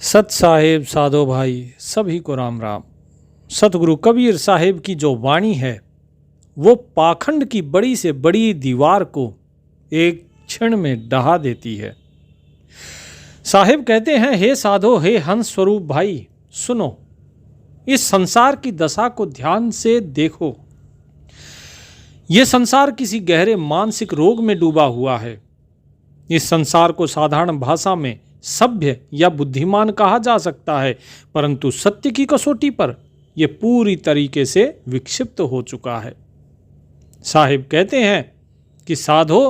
सत साहेब साधो भाई सभी को राम राम। सतगुरु कबीर साहेब की जो वाणी है वो पाखंड की बड़ी से बड़ी दीवार को एक क्षण में ढहा देती है। साहेब कहते हैं, हे साधो, हे हंस स्वरूप भाई, सुनो, इस संसार की दशा को ध्यान से देखो। ये संसार किसी गहरे मानसिक रोग में डूबा हुआ है। इस संसार को साधारण भाषा में सभ्य या बुद्धिमान कहा जा सकता है, परंतु सत्य की कसौटी पर यह पूरी तरीके से विक्षिप्त हो चुका है। साहिब कहते हैं कि साधो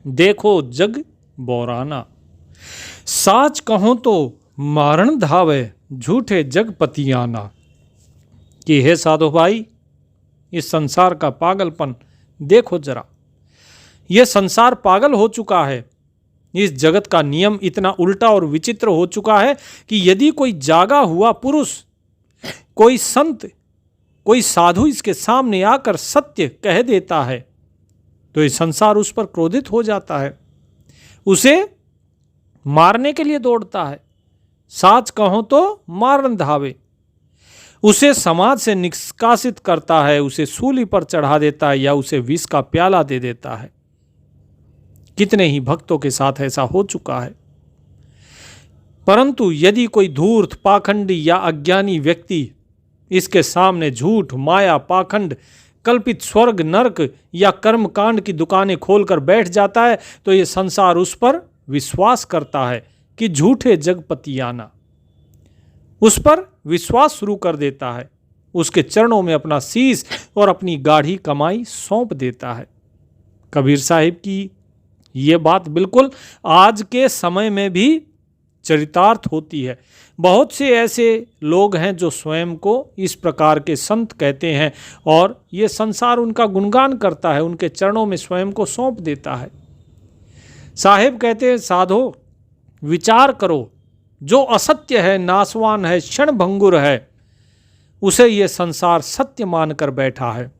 देखो जग बोराना, साच कहो तो मारण धावे, झूठे जग पतियाना। कि हे साधो भाई, इस संसार का पागलपन देखो जरा। यह संसार पागल हो चुका है। इस जगत का नियम इतना उल्टा और विचित्र हो चुका है कि यदि कोई जागा हुआ पुरुष, कोई संत, कोई साधु इसके सामने आकर सत्य कह देता है तो ये संसार उस पर क्रोधित हो जाता है, उसे मारने के लिए दौड़ता है। साच कहो तो मारन धावे, उसे समाज से निष्कासित करता है, उसे सूली पर चढ़ा देता है या उसे विष का प्याला दे देता है। कितने ही भक्तों के साथ ऐसा हो चुका है। परंतु यदि कोई धूर्त, पाखंडी या अज्ञानी व्यक्ति इसके सामने झूठ, माया, पाखंड, कल्पित स्वर्ग, नरक या कर्मकांड की दुकानें खोलकर बैठ जाता है तो यह संसार उस पर विश्वास करता है कि झूठे जगपतियाना, उस पर विश्वास शुरू कर देता है, उसके चरणों में अपना शीश और अपनी गाढ़ी कमाई सौंप देता है। कबीर साहिब की ये बात बिल्कुल आज के समय में भी चरितार्थ होती है। बहुत से ऐसे लोग हैं जो स्वयं को इस प्रकार के संत कहते हैं और ये संसार उनका गुणगान करता है, उनके चरणों में स्वयं को सौंप देता है। साहेब कहते हैं, साधो विचार करो, जो असत्य है, नासवान है, क्षण भंगुर है, उसे ये संसार सत्य मानकर बैठा है,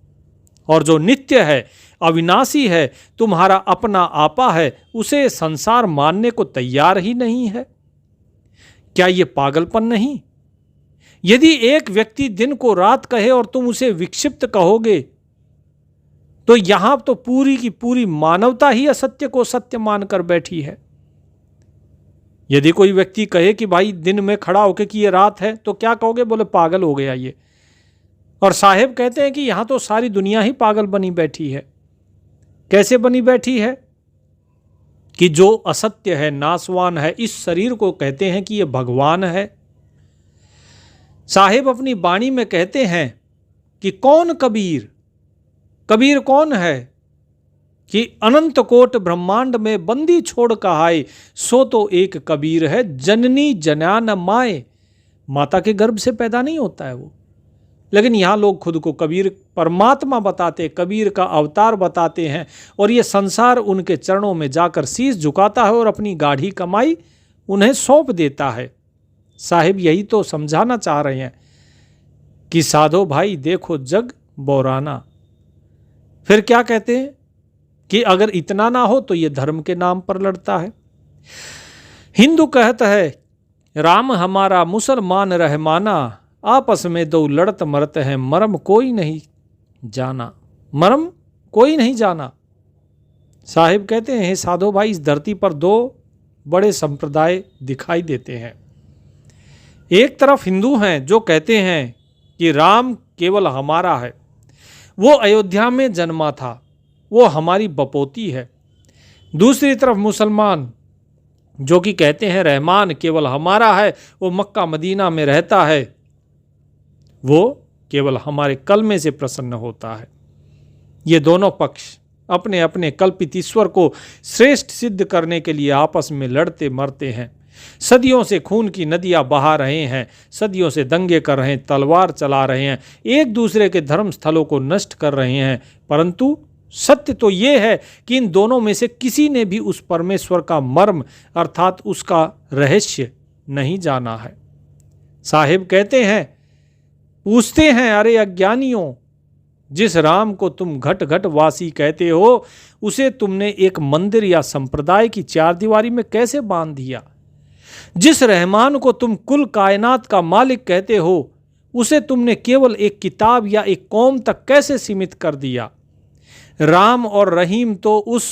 और जो नित्य है, अविनाशी है, तुम्हारा अपना आपा है, उसे संसार मानने को तैयार ही नहीं है। क्या ये पागलपन नहीं? यदि एक व्यक्ति दिन को रात कहे और तुम उसे विक्षिप्त कहोगे तो यहां तो पूरी की पूरी मानवता ही असत्य को सत्य मानकर बैठी है। यदि कोई व्यक्ति कहे कि भाई दिन में खड़ा होकर कि ये रात है, तो क्या कहोगे? बोले पागल हो गया ये। और साहेब कहते हैं कि यहां तो सारी दुनिया ही पागल बनी बैठी है। कैसे बनी बैठी है? कि जो असत्य है, नासवान है, इस शरीर को कहते हैं कि यह भगवान है। साहेब अपनी वाणी में कहते हैं कि कौन कबीर? कबीर कौन है? कि अनंत कोट ब्रह्मांड में बंदी छोड़ कहाए, सो तो एक कबीर है, जननी जन्यान माए। माता के गर्भ से पैदा नहीं होता है वो, लेकिन यहाँ लोग खुद को कबीर परमात्मा बताते, कबीर का अवतार बताते हैं, और ये संसार उनके चरणों में जाकर शीश झुकाता है और अपनी गाढ़ी कमाई उन्हें सौंप देता है। साहिब यही तो समझाना चाह रहे हैं कि साधो भाई देखो जग बोराना। फिर क्या कहते हैं कि अगर इतना ना हो तो ये धर्म के नाम पर लड़ता है। हिंदू कहता है राम हमारा, मुसलमान रहमाना, आपस में दो लड़त मरते हैं, मरम कोई नहीं जाना, मरम कोई नहीं जाना। साहिब कहते हैं, साधो भाई, इस धरती पर दो बड़े संप्रदाय दिखाई देते हैं। एक तरफ हिंदू हैं जो कहते हैं कि राम केवल हमारा है, वो अयोध्या में जन्मा था, वो हमारी बपोती है। दूसरी तरफ मुसलमान जो कि कहते हैं रहमान केवल हमारा है, वो मक्का मदीना में रहता है, वो केवल हमारे कलमे से प्रसन्न होता है। ये दोनों पक्ष अपने अपने कल्पित ईश्वर को श्रेष्ठ सिद्ध करने के लिए आपस में लड़ते मरते हैं। सदियों से खून की नदियां बहा रहे हैं, सदियों से दंगे कर रहे हैं, तलवार चला रहे हैं, एक दूसरे के धर्म स्थलों को नष्ट कर रहे हैं। परंतु सत्य तो ये है कि इन दोनों में से किसी ने भी उस परमेश्वर का मर्म अर्थात उसका रहस्य नहीं जाना है। साहिब कहते हैं, पूछते हैं, अरे अज्ञानियों, जिस राम को तुम घट घट वासी कहते हो, उसे तुमने एक मंदिर या संप्रदाय की चार दीवारी में कैसे बांध दिया? जिस रहमान को तुम कुल कायनात का मालिक कहते हो, उसे तुमने केवल एक किताब या एक कौम तक कैसे सीमित कर दिया? राम और रहीम तो उस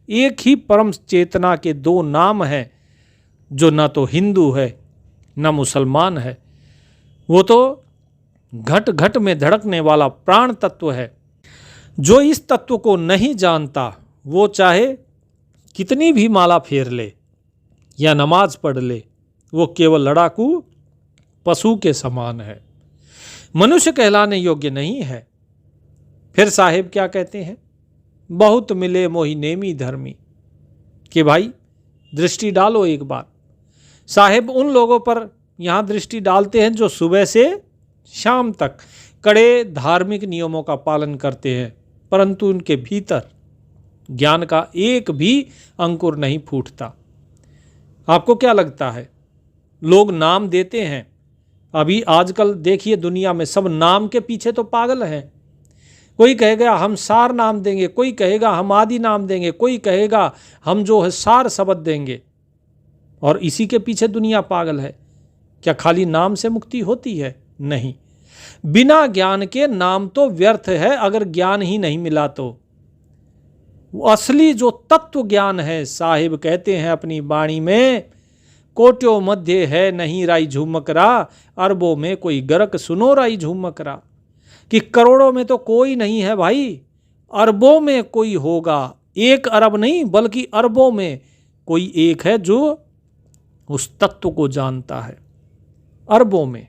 एक ही परम चेतना के दो नाम हैं, जो न तो हिंदू है न मुसलमान है। वो तो घट घट में धड़कने वाला प्राण तत्व है। जो इस तत्व को नहीं जानता, वो चाहे कितनी भी माला फेर ले या नमाज पढ़ ले, वो केवल लड़ाकू पशु के समान है, मनुष्य कहलाने योग्य नहीं है। फिर साहेब क्या कहते हैं? बहुत मिले मोहि नेमी धर्मी, कि भाई दृष्टि डालो एक बार। साहेब उन लोगों पर यहाँ दृष्टि डालते हैं जो सुबह से शाम तक कड़े धार्मिक नियमों का पालन करते हैं, परंतु उनके भीतर ज्ञान का एक भी अंकुर नहीं फूटता। आपको क्या लगता है? लोग नाम देते हैं। अभी आजकल देखिए दुनिया में सब नाम के पीछे तो पागल हैं। कोई कहेगा हम सार नाम देंगे, कोई कहेगा हम आदि नाम देंगे, कोई कहेगा हम जो है सार शब्द देंगे, और इसी के पीछे दुनिया पागल है। क्या खाली नाम से मुक्ति होती है? नहीं। बिना ज्ञान के नाम तो व्यर्थ है, अगर ज्ञान ही नहीं मिला तो। असली जो तत्व ज्ञान है, साहिब कहते हैं अपनी वाणी में, कोट्यों मध्य है नहीं राई झूमकरा, अरबों में कोई गरक सुनो राई झूमकरा। कि करोड़ों में तो कोई नहीं है भाई, अरबों में कोई होगा। एक अरब नहीं बल्कि अरबों में कोई एक है जो उस तत्व को जानता है, अरबों में।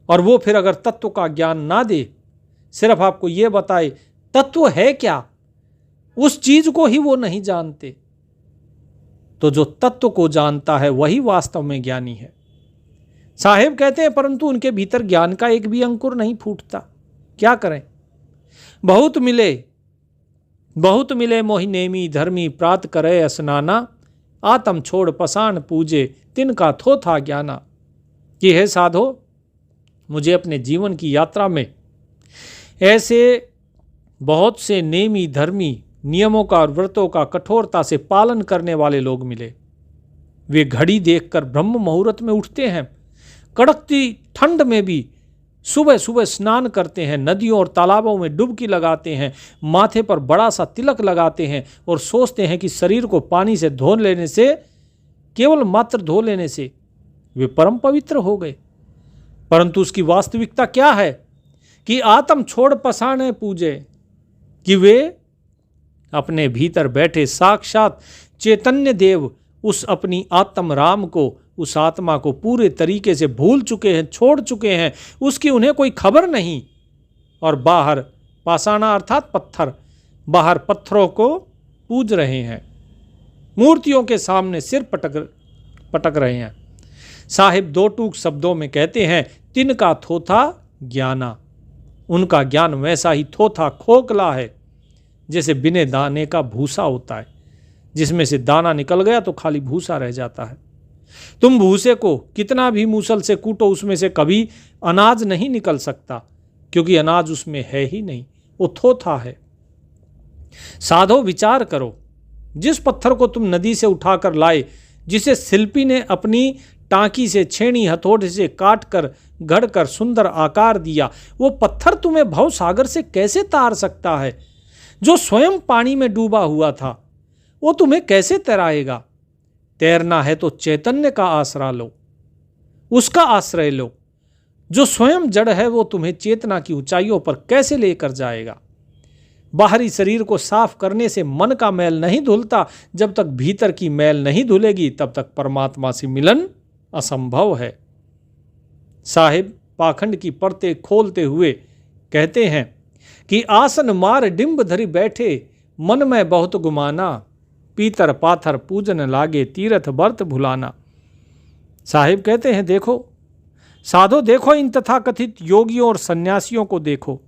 और वो फिर अगर तत्व का ज्ञान ना दे, सिर्फ आपको ये बताए तत्व है क्या, उस चीज को ही वो नहीं जानते, तो जो तत्व को जानता है वही वास्तव में ज्ञानी है। साहेब कहते हैं परंतु उनके भीतर ज्ञान का एक भी अंकुर नहीं फूटता। क्या करें? बहुत मिले मोहि नेमी धर्मी, प्रात करे स्नाना, आत्म छोड़ पसान पूजे, तिनका थोथा ज्ञाना। कि है साधो, मुझे अपने जीवन की यात्रा में ऐसे बहुत से नेमी धर्मी, नियमों का और व्रतों का कठोरता से पालन करने वाले लोग मिले। वे घड़ी देखकर ब्रह्म मुहूर्त में उठते हैं, कड़कती ठंड में भी सुबह सुबह स्नान करते हैं, नदियों और तालाबों में डुबकी लगाते हैं, माथे पर बड़ा सा तिलक लगाते हैं और सोचते हैं कि शरीर को पानी से धो लेने से, केवल मात्र धो लेने से वे परम पवित्र हो गए। परंतु उसकी वास्तविकता क्या है कि आत्म छोड़ पसाने पूजे, कि वे अपने भीतर बैठे साक्षात चैतन्य देव उस अपनी आत्म राम को, उस आत्मा को पूरे तरीके से भूल चुके हैं, छोड़ चुके हैं, उसकी उन्हें कोई खबर नहीं। और बाहर पाषाणा अर्थात पत्थर, बाहर पत्थरों को पूज रहे हैं, मूर्तियों के सामने सिर पटक रहे हैं। साहिब दो टूक शब्दों में कहते हैं, तिनका थोथा ज्ञाना। उनका ज्ञान वैसा ही थोथा खोखला है जैसे बिने दाने का भूसा होता है, जिसमें से दाना निकल गया तो खाली भूसा रह जाता है। तुम भूसे को कितना भी मूसल से कूटो, उसमें से कभी अनाज नहीं निकल सकता, क्योंकि अनाज उसमें है ही नहीं, वो थोथा है। साधो विचार करो, जिस पत्थर को तुम नदी से उठाकर लाए, जिसे शिल्पी ने अपनी टांकी से, छेनी, हथौड़े से काट कर गढ़ कर सुंदर आकार दिया, वो पत्थर तुम्हें भव सागर से कैसे तार सकता है? जो स्वयं पानी में डूबा हुआ था वो तुम्हें कैसे तैराएगा? तैरना है तो चैतन्य का आसरा लो, उसका आश्रय लो। जो स्वयं जड़ है वो तुम्हें चेतना की ऊंचाइयों पर कैसे लेकर जाएगा? बाहरी शरीर को साफ करने से मन का मैल नहीं धुलता, जब तक भीतर की मैल नहीं धुलेगी तब तक परमात्मा से मिलन असंभव है। साहिब पाखंड की परतें खोलते हुए कहते हैं कि आसन मार डिंब धरी बैठे, मन में बहुत गुमाना, पीतर पाथर पूजन लागे, तीर्थ व्रत भुलाना। साहिब कहते हैं देखो साधो, देखो इन तथाकथित योगियों और सन्यासियों को देखो।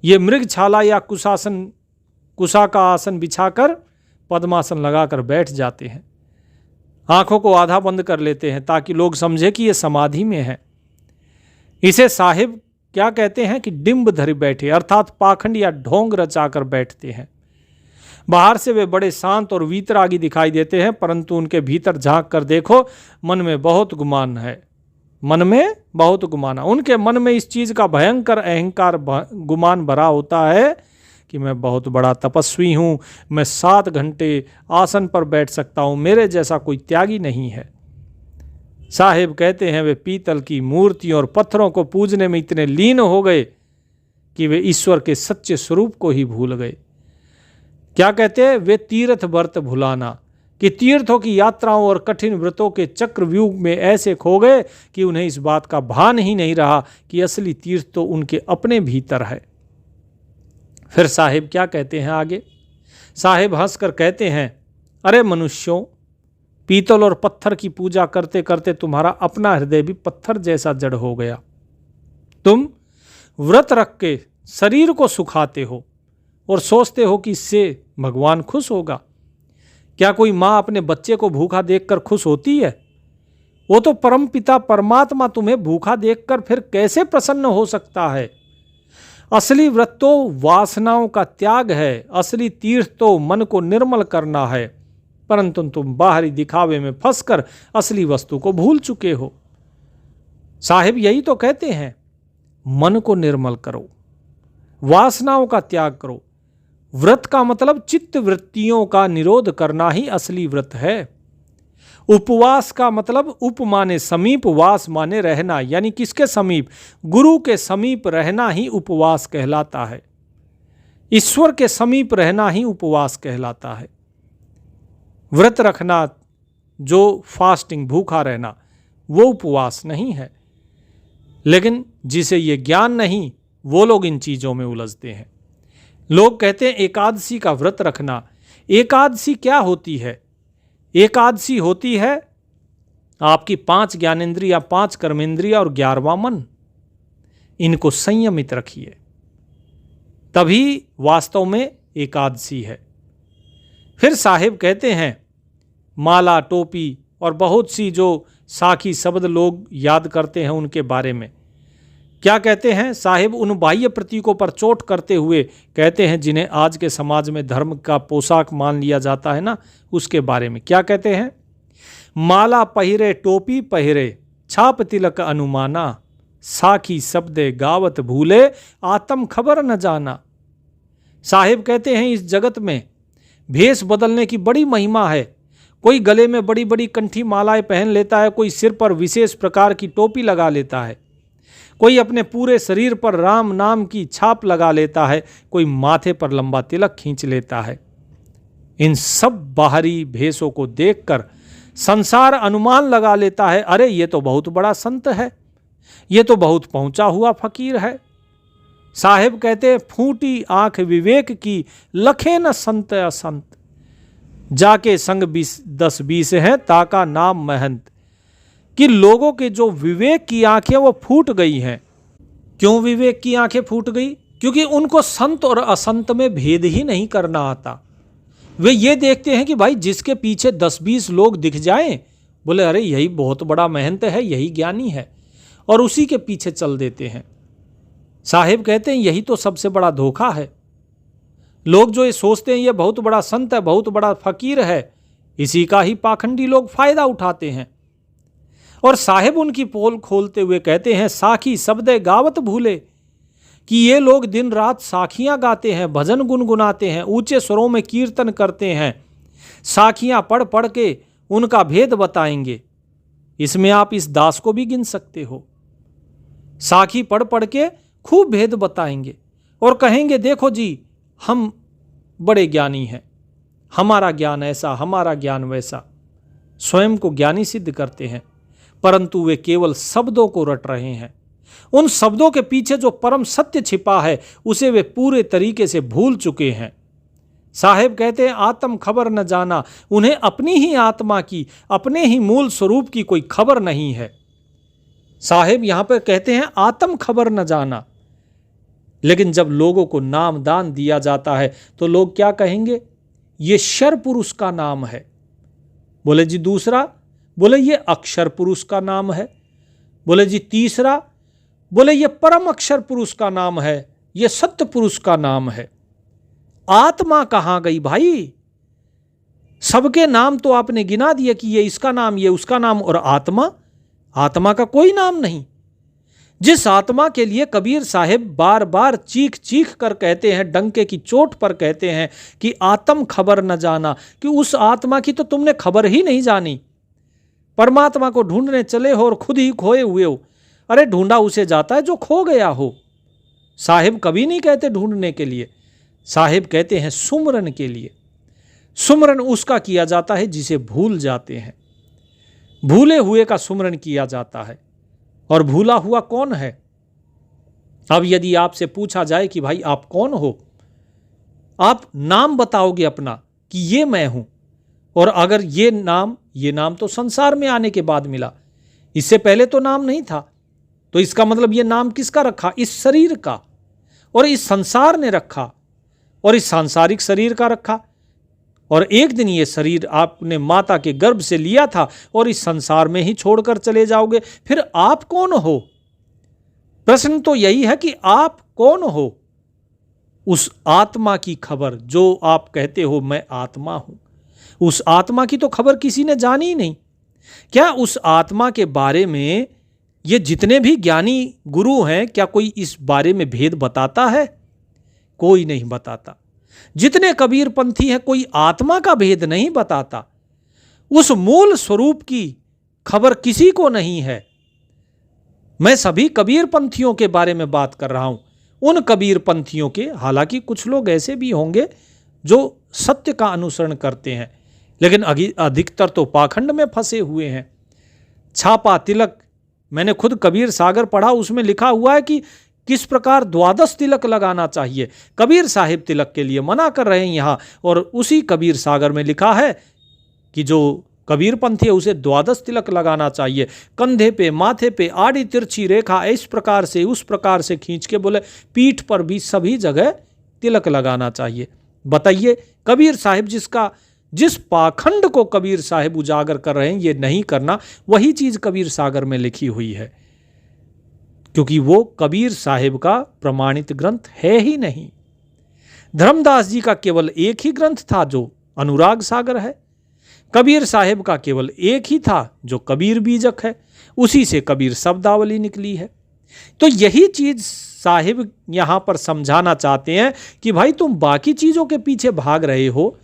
ये मृग छाला या कुशा का आसन बिछाकर पद्मासन लगाकर बैठ जाते हैं, आंखों को आधा बंद कर लेते हैं ताकि लोग समझे कि ये समाधि में है। इसे साहिब क्या कहते हैं कि डिंब धरी बैठे, अर्थात पाखंड या ढोंग रचाकर बैठते हैं। बाहर से वे बड़े शांत और वीतरागी दिखाई देते हैं, परंतु उनके भीतर झांक कर देखो, मन में बहुत गुमान है। मन में बहुत गुमान है। उनके मन में इस चीज़ का भयंकर अहंकार गुमान भरा होता है कि मैं बहुत बड़ा तपस्वी हूँ, मैं 7 घंटे आसन पर बैठ सकता हूँ, मेरे जैसा कोई त्यागी नहीं है। साहिब कहते हैं वे पीतल की मूर्तियों और पत्थरों को पूजने में इतने लीन हो गए कि वे ईश्वर के सच्चे स्वरूप को ही भूल गए। क्या कहते हैं? वे तीर्थ व्रत भुलाना, कि तीर्थों की यात्राओं और कठिन व्रतों के चक्रव्यूह में ऐसे खो गए कि उन्हें इस बात का भान ही नहीं रहा कि असली तीर्थ तो उनके अपने भीतर है। फिर साहिब क्या कहते हैं आगे? साहिब हंसकर कहते हैं, अरे मनुष्यों, पीतल और पत्थर की पूजा करते करते तुम्हारा अपना हृदय भी पत्थर जैसा जड़ हो गया। तुम व्रत रख के शरीर को सुखाते हो और सोचते हो कि इससे भगवान खुश होगा। क्या कोई माँ अपने बच्चे को भूखा देखकर खुश होती है? वो तो परमपिता परमात्मा तुम्हें भूखा देखकर फिर कैसे प्रसन्न हो सकता है? असली व्रत तो वासनाओं का त्याग है, असली तीर्थ तो मन को निर्मल करना है, परंतु तुम बाहरी दिखावे में फंसकर असली वस्तु को भूल चुके हो। साहिब यही तो कहते हैं, मन को निर्मल करो, वासनाओं का त्याग करो। व्रत का मतलब चित्त वृत्तियों का निरोध करना ही असली व्रत है। उपवास का मतलब उप माने समीप, वास माने रहना, यानी किसके समीप? गुरु के समीप रहना ही उपवास कहलाता है। ईश्वर के समीप रहना ही उपवास कहलाता है। व्रत रखना, जो फास्टिंग भूखा रहना, वो उपवास नहीं है। लेकिन जिसे ये ज्ञान नहीं, वो लोग इन चीज़ों में उलझते हैं। लोग कहते हैं एकादशी का व्रत रखना। एकादशी क्या होती है? एकादशी होती है आपकी 5 ज्ञानेंद्रियां, 5 कर्मेंद्रियां और 11वां मन। इनको संयमित रखिए, तभी वास्तव में एकादशी है। फिर साहिब कहते हैं माला, टोपी और बहुत सी जो साखी शब्द लोग याद करते हैं उनके बारे में क्या कहते हैं? साहिब उन बाह्य प्रतीकों पर चोट करते हुए कहते हैं जिन्हें आज के समाज में धर्म का पोशाक मान लिया जाता है ना, उसके बारे में क्या कहते हैं? माला पहिरे टोपी पहिरे, छाप तिलक अनुमाना, साखी शब्दे गावत भूले, आत्म खबर न जाना। साहिब कहते हैं इस जगत में भेष बदलने की बड़ी महिमा है। कोई गले में बड़ी बड़ी कंठी मालाएं पहन लेता है, कोई सिर पर विशेष प्रकार की टोपी लगा लेता है, कोई अपने पूरे शरीर पर राम नाम की छाप लगा लेता है, कोई माथे पर लंबा तिलक खींच लेता है। इन सब बाहरी भेषों को देखकर संसार अनुमान लगा लेता है, अरे ये तो बहुत बड़ा संत है, ये तो बहुत पहुंचा हुआ फकीर है। साहिब कहते हैं फूटी आंख विवेक की, लखे न संत असंत, जाके संग 10-20 हैं ताका नाम महंत। कि लोगों के जो विवेक की आंखें वो फूट गई हैं। क्यों विवेक की आंखें फूट गई? क्योंकि उनको संत और असंत में भेद ही नहीं करना आता। वे ये देखते हैं कि भाई जिसके पीछे 10-20 लोग दिख जाएं, बोले अरे यही बहुत बड़ा महंत है, यही ज्ञानी है, और उसी के पीछे चल देते हैं। साहिब कहते हैं यही तो सबसे बड़ा धोखा है। लोग जो ये सोचते हैं ये बहुत बड़ा संत है, बहुत बड़ा फकीर है, इसी का ही पाखंडी लोग फायदा उठाते हैं। और साहिब उनकी पोल खोलते हुए कहते हैं साखी शब्दे गावत भूले, कि ये लोग दिन रात साखियाँ गाते हैं, भजन गुनगुनाते हैं, ऊंचे स्वरों में कीर्तन करते हैं, साखियाँ पढ़ पढ़ के उनका भेद बताएंगे। इसमें आप इस दास को भी गिन सकते हो। साखी पढ़ पढ़ के खूब भेद बताएंगे और कहेंगे देखो जी हम बड़े ज्ञानी हैं, हमारा ज्ञान ऐसा, हमारा ज्ञान वैसा। स्वयं को ज्ञानी सिद्ध करते हैं, परंतु वे केवल शब्दों को रट रहे हैं। उन शब्दों के पीछे जो परम सत्य छिपा है उसे वे पूरे तरीके से भूल चुके हैं। साहिब कहते हैं आत्म खबर न जाना, उन्हें अपनी ही आत्मा की, अपने ही मूल स्वरूप की कोई खबर नहीं है। साहिब यहां पर कहते हैं आत्म खबर न जाना। लेकिन जब लोगों को नाम दान दिया जाता है तो लोग क्या कहेंगे? ये शर पुरुष का नाम है। बोले जी दूसरा, बोले ये अक्षर पुरुष का नाम है। बोले जी तीसरा, बोले ये परम अक्षर पुरुष का नाम है, ये सत्य पुरुष का नाम है। आत्मा कहां गई भाई? सबके नाम तो आपने गिना दिए कि ये इसका नाम, ये उसका नाम, और आत्मा, आत्मा का कोई नाम नहीं। जिस आत्मा के लिए कबीर साहिब बार बार चीख चीख कर कहते हैं, डंके की चोट पर कहते हैं कि आत्म खबर न जाना, कि उस आत्मा की तो तुमने खबर ही नहीं जानी। परमात्मा को ढूंढने चले हो और खुद ही खोए हुए हो। अरे ढूंढा उसे जाता है जो खो गया हो। साहिब कभी नहीं कहते ढूंढने के लिए, साहिब कहते हैं सुमरन के लिए। सुमरन उसका किया जाता है जिसे भूल जाते हैं, भूले हुए का सुमरन किया जाता है। और भूला हुआ कौन है? अब यदि आपसे पूछा जाए कि भाई आप कौन हो, आप नाम बताओगे अपना कि ये मैं हूं, और अगर ये नाम तो संसार में आने के बाद मिला, इससे पहले तो नाम नहीं था, तो इसका मतलब ये नाम किसका रखा? इस शरीर का, और इस संसार ने रखा, और इस सांसारिक शरीर का रखा। और एक दिन ये शरीर आपने माता के गर्भ से लिया था और इस संसार में ही छोड़कर चले जाओगे। फिर आप कौन हो? प्रश्न तो यही है कि आप कौन हो? उस आत्मा की खबर जो आप कहते हो मैं आत्मा हूं, उस आत्मा की तो खबर किसी ने जानी ही नहीं। क्या उस आत्मा के बारे में ये जितने भी ज्ञानी गुरु हैं, क्या कोई इस बारे में भेद बताता है? कोई नहीं बताता। जितने कबीर पंथी हैं, कोई आत्मा का भेद नहीं बताता। उस मूल स्वरूप की खबर किसी को नहीं है। मैं सभी कबीर पंथियों के बारे में बात कर रहा हूं, उन कबीर पंथियों के। हालांकि कुछ लोग ऐसे भी होंगे जो सत्य का अनुसरण करते हैं, लेकिन अधिकतर तो पाखंड में फंसे हुए हैं। छापा तिलक, मैंने खुद कबीर सागर पढ़ा, उसमें लिखा हुआ है कि किस प्रकार द्वादश तिलक लगाना चाहिए। कबीर साहिब तिलक के लिए मना कर रहे हैं यहाँ, और उसी कबीर सागर में लिखा है कि जो कबीर पंथी है उसे द्वादश तिलक लगाना चाहिए। कंधे पे, माथे पे आड़ी तिरछी रेखा इस प्रकार से उस प्रकार से खींच के, बोले पीठ पर भी सभी जगह तिलक लगाना चाहिए। बताइए, कबीर साहिब जिस पाखंड को कबीर साहिब उजागर कर रहे हैं ये नहीं करना, वही चीज कबीर सागर में लिखी हुई है, क्योंकि वो कबीर साहिब का प्रमाणित ग्रंथ है ही नहीं। धर्मदास जी का केवल एक ही ग्रंथ था जो अनुराग सागर है। कबीर साहिब का केवल एक ही था जो कबीर बीजक है, उसी से कबीर शब्दावली निकली है। तो यही चीज साहिब यहां पर समझाना चाहते हैं कि भाई तुम बाकी चीजों के पीछे भाग रहे हो,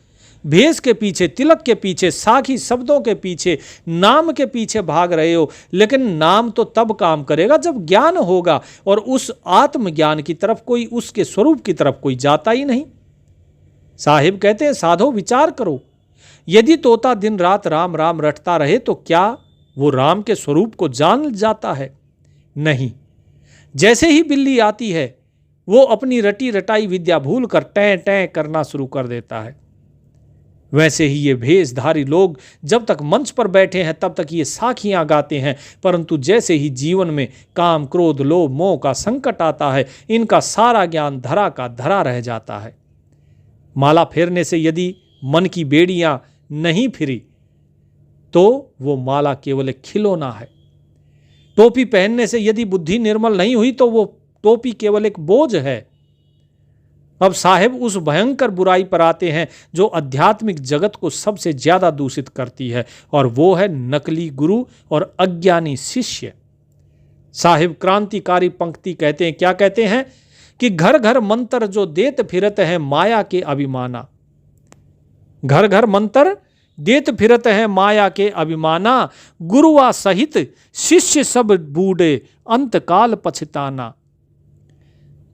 भेष के पीछे, तिलक के पीछे, साखी शब्दों के पीछे, नाम के पीछे भाग रहे हो, लेकिन नाम तो तब काम करेगा जब ज्ञान होगा, और उस आत्मज्ञान की तरफ कोई, उसके स्वरूप की तरफ कोई जाता ही नहीं। साहिब कहते हैं साधो विचार करो, यदि तोता दिन रात राम राम रटता रहे तो क्या वो राम के स्वरूप को जान जाता है? नहीं। जैसे ही बिल्ली आती है वो अपनी रटी रटाई विद्या भूल कर टैं टैं करना शुरू कर देता है। वैसे ही ये भेषधारी लोग जब तक मंच पर बैठे हैं तब तक ये साखियां गाते हैं, परंतु जैसे ही जीवन में काम, क्रोध, लोभ, मोह का संकट आता है, इनका सारा ज्ञान धरा का धरा रह जाता है। माला फेरने से यदि मन की बेड़ियां नहीं फिरी तो वो माला केवल एक खिलौना है। टोपी पहनने से यदि बुद्धि निर्मल नहीं हुई तो वो टोपी केवल एक बोझ है। अब साहिब उस भयंकर बुराई पर आते हैं जो आध्यात्मिक जगत को सबसे ज्यादा दूषित करती है, और वो है नकली गुरु और अज्ञानी शिष्य। साहिब क्रांतिकारी पंक्ति कहते हैं, क्या कहते हैं कि घर घर मंत्र जो देत फिरत है माया के अभिमाना। घर घर मंत्र देत फिरत है माया के अभिमाना, गुरुआ सहित शिष्य सब बूढ़े अंतकाल पछताना।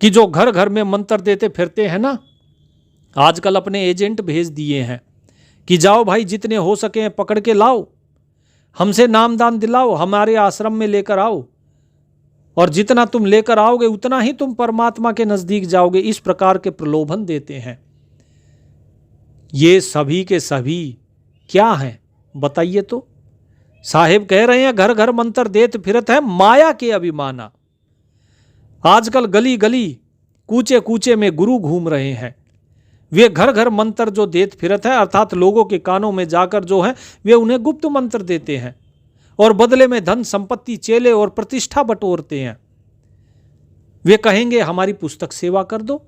कि जो घर घर में मंत्र देते फिरते हैं ना, आजकल अपने एजेंट भेज दिए हैं कि जाओ भाई जितने हो सके पकड़ के लाओ, हमसे नामदान दिलाओ, हमारे आश्रम में लेकर आओ, और जितना तुम लेकर आओगे उतना ही तुम परमात्मा के नजदीक जाओगे। इस प्रकार के प्रलोभन देते हैं। ये सभी के सभी क्या हैं बताइए तो? साहिब कह रहे हैं घर घर मंत्र देत फिरत है माया के अभिमाना। आजकल गली गली कूचे कूचे में गुरु घूम रहे हैं। वे घर घर मंत्र जो देत फिरत है, अर्थात लोगों के कानों में जाकर जो है वे उन्हें गुप्त मंत्र देते हैं और बदले में धन संपत्ति, चेले और प्रतिष्ठा बटोरते हैं। वे कहेंगे हमारी पुस्तक सेवा कर दो,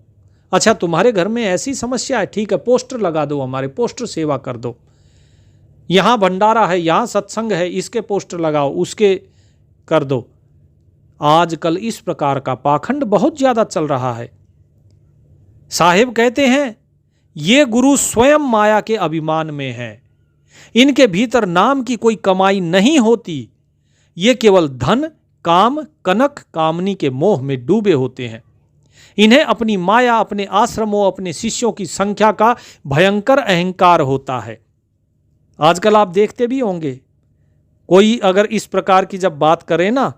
अच्छा तुम्हारे घर में ऐसी समस्या है, ठीक है पोस्टर लगा दो, हमारे पोस्टर सेवा कर दो। यहाँ भंडारा है, यहाँ सत्संग है, इसके पोस्टर लगाओ, उसके कर दो। आजकल इस प्रकार का पाखंड बहुत ज्यादा चल रहा है। साहिब कहते हैं ये गुरु स्वयं माया के अभिमान में हैं। इनके भीतर नाम की कोई कमाई नहीं होती। ये केवल धन, काम, कनक, कामनी के मोह में डूबे होते हैं। इन्हें अपनी माया, अपने आश्रमों, अपने शिष्यों की संख्या का भयंकर अहंकार होता है। आजकल आप देखते भी होंगे, कोई अगर इस प्रकार की जब बात करे ना,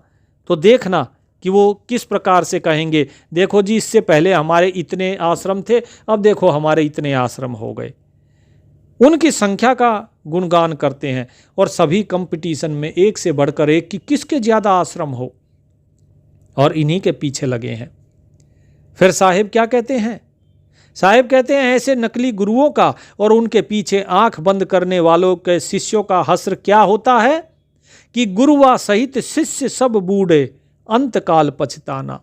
तो देखना कि वो किस प्रकार से कहेंगे, देखो जी इससे पहले हमारे इतने आश्रम थे, अब देखो हमारे इतने आश्रम हो गए। उनकी संख्या का गुणगान करते हैं और सभी कंपटीशन में एक से बढ़कर एक कि किसके ज़्यादा आश्रम हो, और इन्हीं के पीछे लगे हैं। फिर साहिब क्या कहते हैं? साहिब कहते हैं ऐसे नकली गुरुओं का और उनके पीछे आंख बंद करने वालों के शिष्यों का हस्र क्या होता है कि गुरुआ सहित शिष्य सब बूढ़े, अंतकाल पछताना।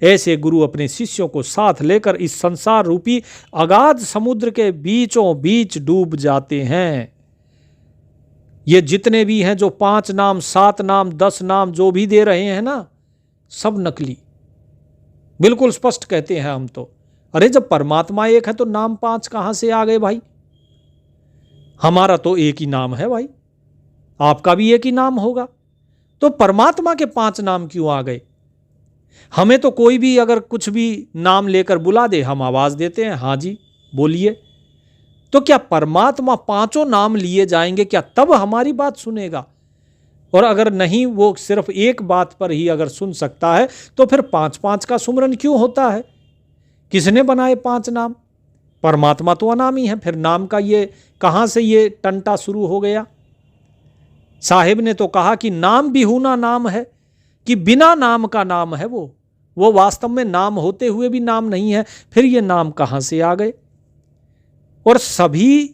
ऐसे गुरु अपने शिष्यों को साथ लेकर इस संसार रूपी अगाध समुद्र के बीचों बीच डूब जाते हैं। ये जितने भी हैं जो 5 नाम, 7 नाम, 10 नाम जो भी दे रहे हैं ना, सब नकली। बिल्कुल स्पष्ट कहते हैं हम तो। अरे जब परमात्मा एक है तो नाम 5 कहां से आ गए भाई? हमारा तो एक ही नाम है भाई, आपका भी एक ही नाम होगा, तो परमात्मा के 5 नाम क्यों आ गए? हमें तो कोई भी अगर कुछ भी नाम लेकर बुला दे, हम आवाज देते हैं हाँ जी बोलिए। तो क्या परमात्मा 5 नाम लिए जाएंगे क्या तब हमारी बात सुनेगा? और अगर नहीं, वो सिर्फ एक बात पर ही अगर सुन सकता है तो फिर 5-5 का सुमरन क्यों होता है? किसने बनाए 5 नाम? परमात्मा तो अनामी है, फिर नाम का ये कहां से ये टंटा शुरू हो गया? साहिब ने तो कहा कि नाम बिहूना नाम है, कि बिना नाम का नाम है वो वास्तव में नाम होते हुए भी नाम नहीं है। फिर ये नाम कहां से आ गए? और सभी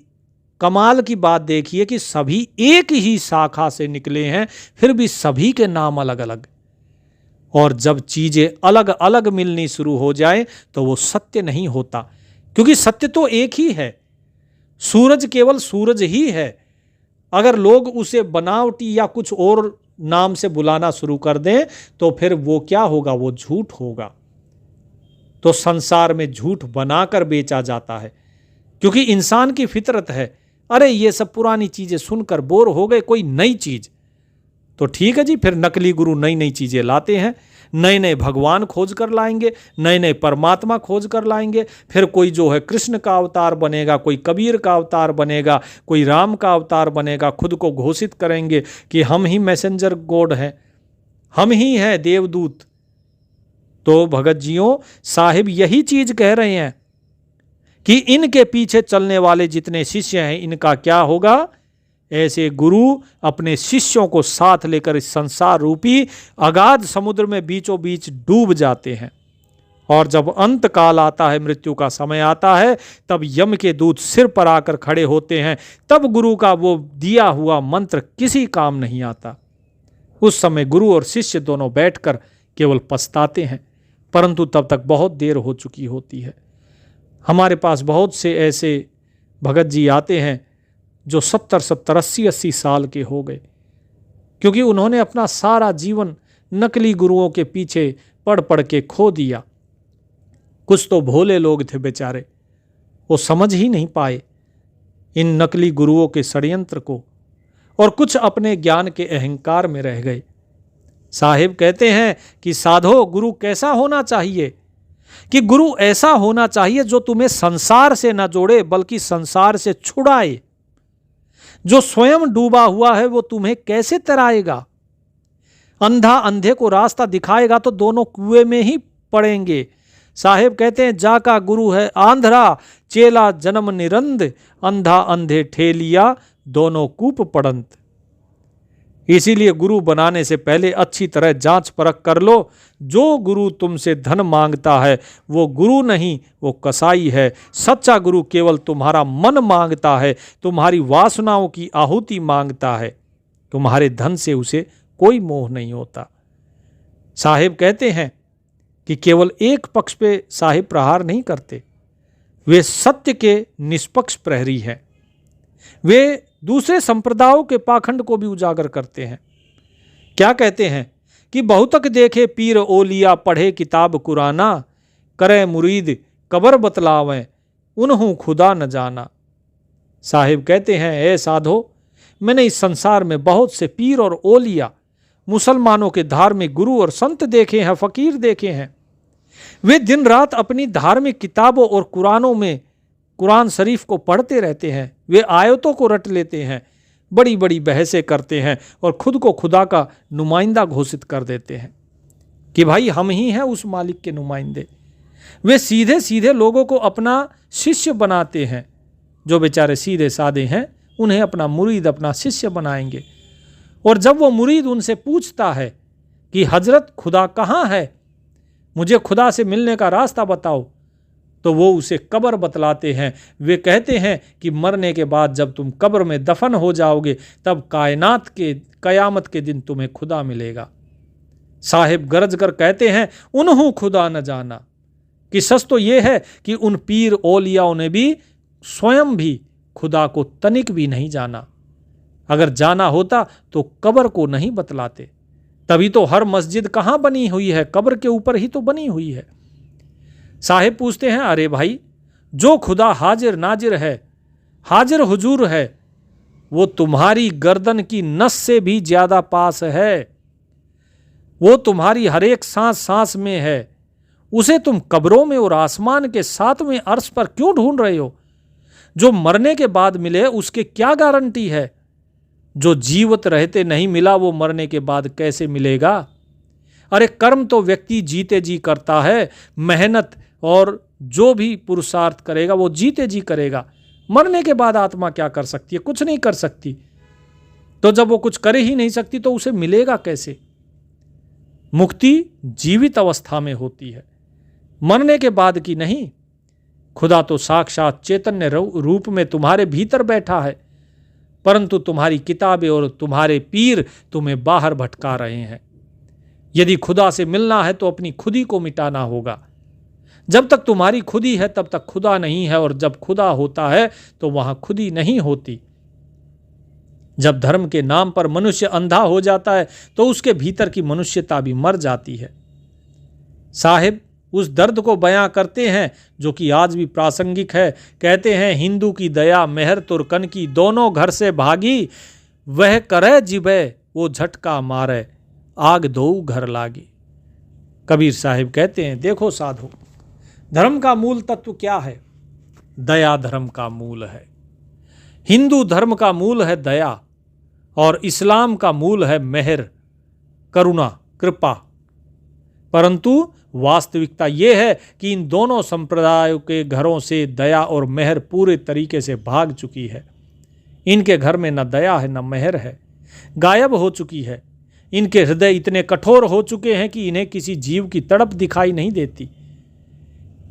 कमाल की बात देखिए कि सभी एक ही शाखा से निकले हैं, फिर भी सभी के नाम अलग अलग। और जब चीजें अलग अलग मिलनी शुरू हो जाए तो वो सत्य नहीं होता, क्योंकि सत्य तो एक ही है। सूरज केवल सूरज ही है। अगर लोग उसे बनावटी या कुछ और नाम से बुलाना शुरू कर दें तो फिर वो क्या होगा? वो झूठ होगा। तो संसार में झूठ बनाकर बेचा जाता है, क्योंकि इंसान की फितरत है, अरे ये सब पुरानी चीजें सुनकर बोर हो गए, कोई नई चीज। तो ठीक है जी, फिर नकली गुरु नई नई चीजें लाते हैं, नए नए भगवान खोज कर लाएंगे, नए नए परमात्मा खोज कर लाएंगे। फिर कोई जो है कृष्ण का अवतार बनेगा, कोई कबीर का अवतार बनेगा, कोई राम का अवतार बनेगा, खुद को घोषित करेंगे कि हम ही मैसेंजर गॉड हैं, हम ही हैं देवदूत। तो भगत जियों, साहिब यही चीज कह रहे हैं कि इनके पीछे चलने वाले जितने शिष्य हैं, इनका क्या होगा? ऐसे गुरु अपने शिष्यों को साथ लेकर इस संसार रूपी अगाध समुद्र में बीचों बीच डूब जाते हैं। और जब अंत काल आता है, मृत्यु का समय आता है, तब यम के दूत सिर पर आकर खड़े होते हैं। तब गुरु का वो दिया हुआ मंत्र किसी काम नहीं आता। उस समय गुरु और शिष्य दोनों बैठकर केवल पछताते हैं, परंतु तब तक बहुत देर हो चुकी होती है। हमारे पास बहुत से ऐसे भगत जी आते हैं जो 70-70, 80-80 साल के हो गए, क्योंकि उन्होंने अपना सारा जीवन नकली गुरुओं के पीछे पढ़ पढ़ के खो दिया। कुछ तो भोले लोग थे बेचारे, वो समझ ही नहीं पाए इन नकली गुरुओं के षड्यंत्र को, और कुछ अपने ज्ञान के अहंकार में रह गए। साहिब कहते हैं कि साधो, गुरु कैसा होना चाहिए? कि गुरु ऐसा होना चाहिए जो तुम्हें संसार से न जोड़े बल्कि संसार से छुड़ाए। जो स्वयं डूबा हुआ है वो तुम्हें कैसे तराएगा? अंधा अंधे को रास्ता दिखाएगा तो दोनों कुएं में ही पड़ेंगे। साहिब कहते हैं जाका गुरु है आंधरा, चेला जन्म निरंद, अंधा अंधे ठेलिया, दोनों कूप पड़ंत। इसीलिए गुरु बनाने से पहले अच्छी तरह जांच परख कर लो। जो गुरु तुमसे धन मांगता है वो गुरु नहीं, वो कसाई है। सच्चा गुरु केवल तुम्हारा मन मांगता है, तुम्हारी वासनाओं की आहुति मांगता है। तुम्हारे धन से उसे कोई मोह नहीं होता। साहिब कहते हैं कि केवल एक पक्ष पे साहिब प्रहार नहीं करते, वे सत्य के निष्पक्ष प्रहरी हैं। वे दूसरे संप्रदायों के पाखंड को भी उजागर करते हैं। क्या कहते हैं कि बहुतक देखे पीर ओलिया, पढ़े किताब कुराना, करे मुरीद कबर बतलावें, उन्हों खुदा न जाना। साहिब कहते हैं, ए साधो, मैंने इस संसार में बहुत से पीर और ओलिया, मुसलमानों के धार्मिक गुरु और संत देखे हैं, फकीर देखे हैं। वे दिन रात अपनी धार्मिक किताबों और कुरानों में कुरान शरीफ को पढ़ते रहते हैं। वे आयतों को रट लेते हैं, बड़ी बड़ी बहसें करते हैं और खुद को खुदा का नुमाइंदा घोषित कर देते हैं कि भाई हम ही हैं उस मालिक के नुमाइंदे। वे सीधे सीधे लोगों को अपना शिष्य बनाते हैं। जो बेचारे सीधे साधे हैं उन्हें अपना मुरीद, अपना शिष्य बनाएंगे। और जब वो मुरीद उनसे पूछता है कि हजरत खुदा कहाँ है, मुझे खुदा से मिलने का रास्ता बताओ, तो वो उसे कब्र बतलाते हैं। वे कहते हैं कि मरने के बाद जब तुम कब्र में दफन हो जाओगे तब कायनात के कयामत के दिन तुम्हें खुदा मिलेगा। साहिब गरज कर कहते हैं, उन्हों खुदा न जाना, कि सच तो ये है कि उन पीर ओलियाओं ने भी स्वयं भी खुदा को तनिक भी नहीं जाना। अगर जाना होता तो कब्र को नहीं बतलाते। तभी तो हर मस्जिद कहाँ बनी हुई है, कब्र के ऊपर ही तो बनी हुई है। साहिब पूछते हैं, अरे भाई, जो खुदा हाजिर नाजिर है, हाजिर हुजूर है, वो तुम्हारी गर्दन की नस से भी ज्यादा पास है। वो तुम्हारी हर एक सांस सांस में है। उसे तुम कब्रों में और आसमान के सातवें अर्श पर क्यों ढूंढ रहे हो? जो मरने के बाद मिले उसके क्या गारंटी है? जो जीवित रहते नहीं मिला वो मरने के बाद कैसे मिलेगा? अरे कर्म तो व्यक्ति जीते जी करता है, मेहनत और जो भी पुरुषार्थ करेगा वो जीते जी करेगा। मरने के बाद आत्मा क्या कर सकती है? कुछ नहीं कर सकती। तो जब वो कुछ करे ही नहीं सकती तो उसे मिलेगा कैसे? मुक्ति जीवित अवस्था में होती है, मरने के बाद की नहीं। खुदा तो साक्षात चैतन्य रूप में तुम्हारे भीतर बैठा है, परंतु तुम्हारी किताबें और तुम्हारे पीर तुम्हें बाहर भटका रहे हैं। यदि खुदा से मिलना है तो अपनी खुदी को मिटाना होगा। जब तक तुम्हारी खुदी है तब तक खुदा नहीं है, और जब खुदा होता है तो वहां खुदी नहीं होती। जब धर्म के नाम पर मनुष्य अंधा हो जाता है तो उसके भीतर की मनुष्यता भी मर जाती है। साहिब उस दर्द को बयां करते हैं जो कि आज भी प्रासंगिक है। कहते हैं, हिंदू की दया मेहर तुर्कन की, दोनों घर से भागी, वह करे जिबे वो झटका मारे, आग दो घर लागी। कबीर साहिब कहते हैं, देखो साधु, धर्म का मूल तत्व क्या है? दया धर्म का मूल है। हिंदू धर्म का मूल है दया, और इस्लाम का मूल है मेहर, करुणा, कृपा। परंतु वास्तविकता यह है कि इन दोनों संप्रदायों के घरों से दया और मेहर पूरे तरीके से भाग चुकी है। इनके घर में न दया है न मेहर है, गायब हो चुकी है। इनके हृदय इतने कठोर हो चुके हैं कि इन्हें किसी जीव की तड़प दिखाई नहीं देती।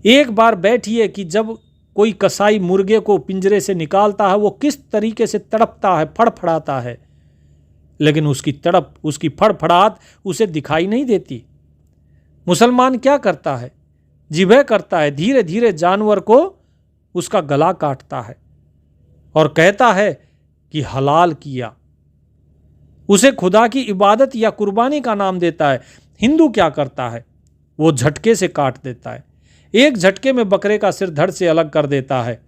एक बार बैठिए कि जब कोई कसाई मुर्गे को पिंजरे से निकालता है वो किस तरीके से तड़पता है, फड़फड़ाता है, लेकिन उसकी तड़प, उसकी फड़फड़ाहट उसे दिखाई नहीं देती। मुसलमान क्या करता है? जिबह करता है, धीरे धीरे जानवर को उसका गला काटता है और कहता है कि हलाल किया। उसे खुदा की इबादत या कुर्बानी का नाम देता है। हिंदू क्या करता है? वो झटके से काट देता है, एक झटके में बकरे का सिर धड़ से अलग कर देता है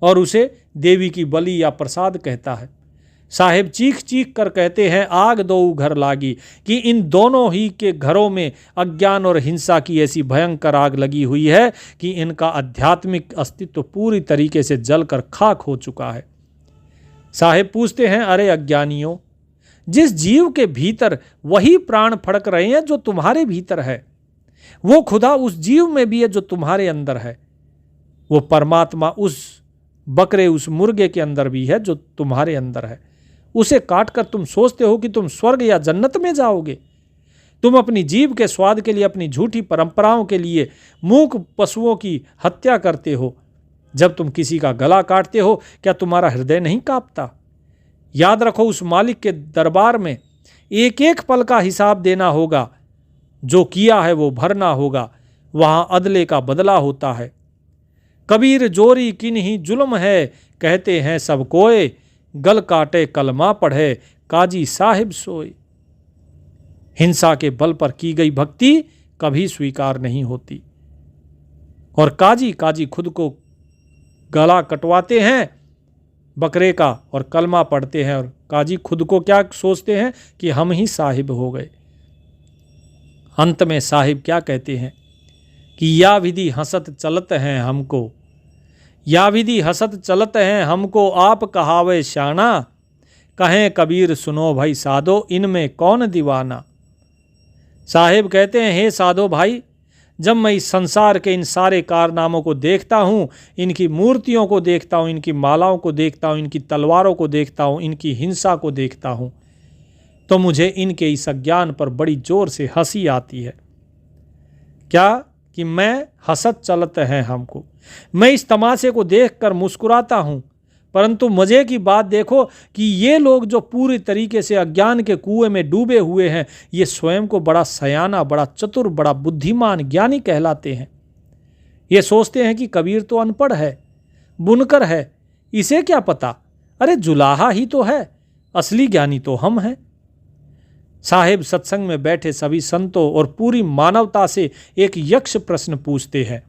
और उसे देवी की बलि या प्रसाद कहता है। साहिब चीख चीख कर कहते हैं, आग दो घर लागी, कि इन दोनों ही के घरों में अज्ञान और हिंसा की ऐसी भयंकर आग लगी हुई है कि इनका आध्यात्मिक अस्तित्व पूरी तरीके से जलकर खाक हो चुका है। साहिब पूछते हैं, अरे अज्ञानियों, जिस जीव के भीतर वही प्राण फड़क रहे हैं जो तुम्हारे भीतर है, वो खुदा उस जीव में भी है जो तुम्हारे अंदर है। वो परमात्मा उस बकरे, उस मुर्गे के अंदर भी है जो तुम्हारे अंदर है। उसे काटकर तुम सोचते हो कि तुम स्वर्ग या जन्नत में जाओगे। तुम अपनी जीभ के स्वाद के लिए, अपनी झूठी परंपराओं के लिए मूक पशुओं की हत्या करते हो। जब तुम किसी का गला काटते हो, क्या तुम्हारा हृदय नहीं कांपता? याद रखो, उस मालिक के दरबार में एक एक पल का हिसाब देना होगा। जो किया है वो भरना होगा, वहाँ अदले का बदला होता है। कबीर जोरी किन्हीं जुल्म है, कहते हैं सब कोय, गल काटे कलमा पढ़े, काजी साहिब सोए। हिंसा के बल पर की गई भक्ति कभी स्वीकार नहीं होती। और काजी खुद को गला कटवाते हैं बकरे का और कलमा पढ़ते हैं, और काजी खुद को क्या सोचते हैं कि हम ही साहिब हो गए। अंत में साहिब क्या कहते हैं कि या विधि हसत चलत हैं हमको, या विधि हसत चलत हैं हमको, आप कहावे शाना, कहें कबीर सुनो भाई साधो, इनमें कौन दीवाना। साहिब कहते हैं, हे साधो भाई, जब मैं इस संसार के इन सारे कारनामों को देखता हूँ, इनकी मूर्तियों को देखता हूँ, इनकी मालाओं को देखता हूँ, इनकी तलवारों को देखता हूँ, इनकी हिंसा को देखता हूँ, तो मुझे इनके इस अज्ञान पर बड़ी जोर से हंसी आती है। क्या कि मैं हसत चलत है हमको, मैं इस तमाशे को देखकर मुस्कुराता हूँ, परंतु मजे की बात देखो कि ये लोग जो पूरी तरीके से अज्ञान के कुएं में डूबे हुए हैं, ये स्वयं को बड़ा सयाना, बड़ा चतुर, बड़ा बुद्धिमान, ज्ञानी कहलाते हैं। ये सोचते हैं कि कबीर तो अनपढ़ है, बुनकर है, इसे क्या पता, अरे जुलाहा ही तो है, असली ज्ञानी तो हम हैं। साहिब सत्संग में बैठे सभी संतों और पूरी मानवता से एक यक्ष प्रश्न पूछते हैं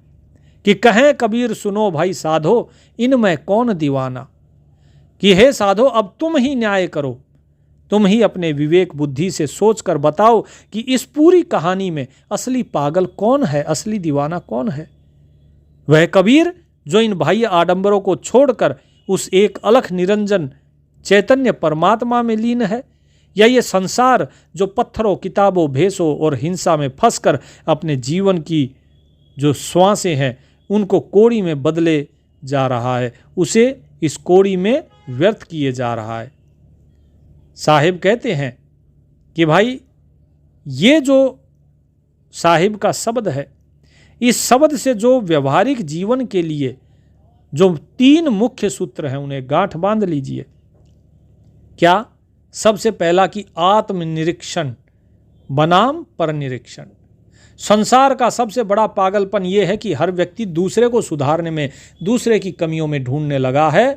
कि कहें कबीर सुनो भाई साधो, इनमें कौन दीवाना। कि हे साधो, अब तुम ही न्याय करो, तुम ही अपने विवेक बुद्धि से सोचकर बताओ कि इस पूरी कहानी में असली पागल कौन है, असली दीवाना कौन है। वह कबीर जो इन बाह्य आडंबरों को छोड़कर उस एक अलख निरंजन चैतन्य परमात्मा में लीन है, या ये संसार जो पत्थरों, किताबों, भेषों और हिंसा में फंसकर अपने जीवन की जो श्वासें हैं उनको कोड़ी में बदले जा रहा है, उसे इस कोड़ी में व्यर्थ किए जा रहा है। साहिब कहते हैं कि भाई ये जो साहिब का शब्द है, इस शब्द से जो व्यवहारिक जीवन के लिए जो 3 मुख्य सूत्र हैं उन्हें गांठ बांध लीजिए। क्या? सबसे पहला कि आत्मनिरीक्षण बनाम परनिरीक्षण। संसार का सबसे बड़ा पागलपन यह है कि हर व्यक्ति दूसरे को सुधारने में, दूसरे की कमियों में ढूंढने लगा है।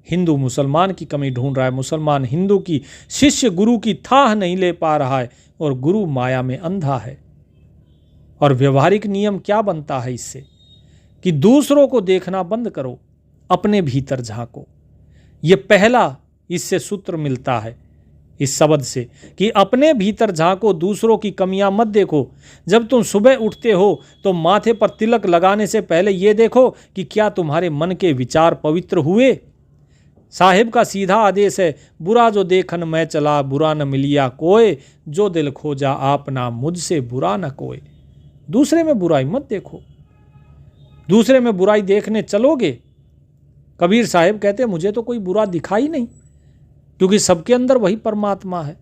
हिंदू मुसलमान की कमी ढूंढ रहा है, मुसलमान हिंदू की, शिष्य गुरु की थाह नहीं ले पा रहा है और गुरु माया में अंधा है। और व्यवहारिक नियम क्या बनता है इससे कि दूसरों को देखना बंद करो, अपने भीतर झांको। ये पहला इससे सूत्र मिलता है इस शब्द से कि अपने भीतर झांको, दूसरों की कमियां मत देखो। जब तुम सुबह उठते हो तो माथे पर तिलक लगाने से पहले ये देखो कि क्या तुम्हारे मन के विचार पवित्र हुए। साहिब का सीधा आदेश है, बुरा जो देखन मैं चला, बुरा न मिलिया कोय, जो दिल खोजा आपना, मुझसे बुरा न कोय। दूसरे में बुराई मत देखो, दूसरे में बुराई देखने चलोगे, कबीर साहिब कहते हैं मुझे तो कोई बुरा दिखाई नहीं, क्योंकि सबके अंदर वही परमात्मा है।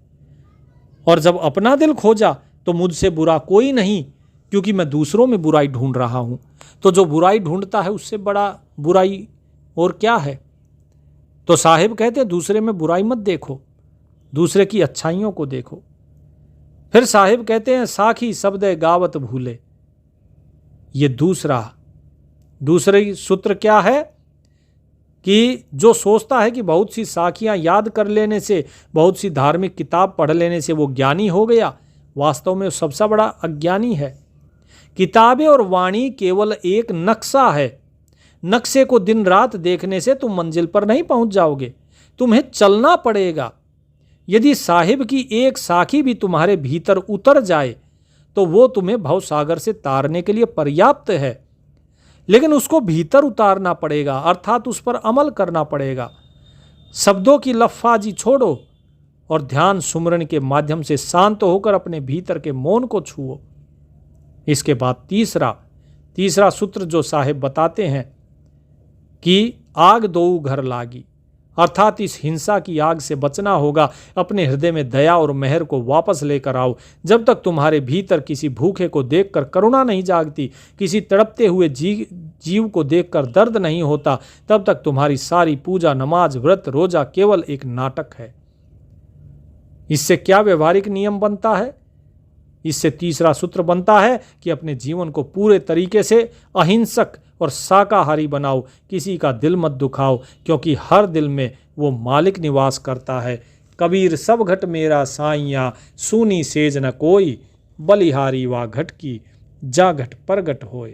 और जब अपना दिल खोजा तो मुझसे बुरा कोई नहीं, क्योंकि मैं दूसरों में बुराई ढूंढ रहा हूं। तो जो बुराई ढूंढता है उससे बड़ा बुराई और क्या है। तो साहिब कहते हैं दूसरे में बुराई मत देखो, दूसरे की अच्छाइयों को देखो। फिर साहिब कहते हैं साखी शब्द गावत भूले। ये दूसरे सूत्र क्या है कि जो सोचता है कि बहुत सी साखियां याद कर लेने से, बहुत सी धार्मिक किताब पढ़ लेने से वो ज्ञानी हो गया, वास्तव में सबसे बड़ा अज्ञानी है। किताबें और वाणी केवल एक नक्शा है। नक्शे को दिन रात देखने से तुम मंजिल पर नहीं पहुंच जाओगे, तुम्हें चलना पड़ेगा। यदि साहिब की एक साखी भी तुम्हारे भीतर उतर जाए तो वो तुम्हें भवसागर से तारने के लिए पर्याप्त है, लेकिन उसको भीतर उतारना पड़ेगा, अर्थात उस पर अमल करना पड़ेगा। शब्दों की लफ्फाजी छोड़ो और ध्यान सुमरण के माध्यम से शांत होकर अपने भीतर के मौन को छुओ। इसके बाद तीसरा सूत्र जो साहिब बताते हैं कि आग दो घर लागी, अर्थात इस हिंसा की आग से बचना होगा। अपने हृदय में दया और मेहर को वापस लेकर आओ। जब तक तुम्हारे भीतर किसी भूखे को देखकर करुणा नहीं जागती, किसी तड़पते हुए जीव को देखकर दर्द नहीं होता, तब तक तुम्हारी सारी पूजा, नमाज, व्रत, रोजा केवल एक नाटक है। इससे क्या व्यवहारिक नियम बनता है? इससे तीसरा सूत्र बनता है कि अपने जीवन को पूरे तरीके से अहिंसक और शाकाहारी बनाओ, किसी का दिल मत दुखाओ, क्योंकि हर दिल में वो मालिक निवास करता है। कबीर सब घट मेरा साइया, सूनी सेज न कोई, बलिहारी वा घट की, जा घट परगट होए।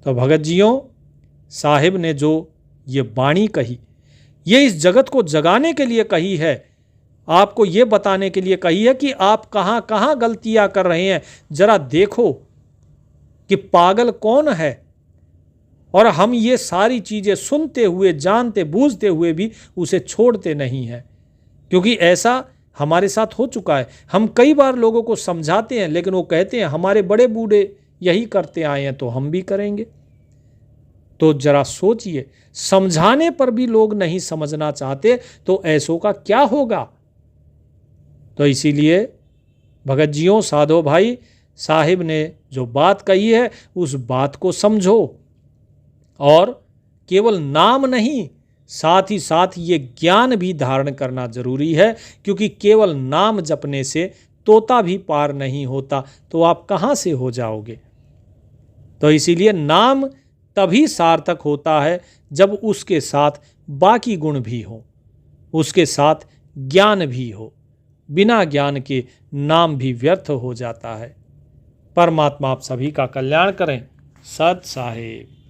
तो भगत जियों, साहिब ने जो ये वाणी कही, ये इस जगत को जगाने के लिए कही है, आपको ये बताने के लिए कही है कि आप कहाँ कहाँ गलतियाँ कर रहे हैं। जरा देखो कि पागल कौन है। और हम ये सारी चीज़ें सुनते हुए, जानते बूझते हुए भी उसे छोड़ते नहीं हैं, क्योंकि ऐसा हमारे साथ हो चुका है। हम कई बार लोगों को समझाते हैं, लेकिन वो कहते हैं हमारे बड़े बूढ़े यही करते आए हैं तो हम भी करेंगे। तो जरा सोचिए, समझाने पर भी लोग नहीं समझना चाहते तो ऐसों का क्या होगा। तो इसीलिए भगत जियों, साधो भाई, साहिब ने जो बात कही है उस बात को समझो, और केवल नाम नहीं, साथ ही साथ ये ज्ञान भी धारण करना जरूरी है, क्योंकि केवल नाम जपने से तोता भी पार नहीं होता, तो आप कहाँ से हो जाओगे। तो इसीलिए नाम तभी सार्थक होता है जब उसके साथ बाकी गुण भी हो, उसके साथ ज्ञान भी हो। बिना ज्ञान के नाम भी व्यर्थ हो जाता है। परमात्मा आप सभी का कल्याण करें। सत साहिब।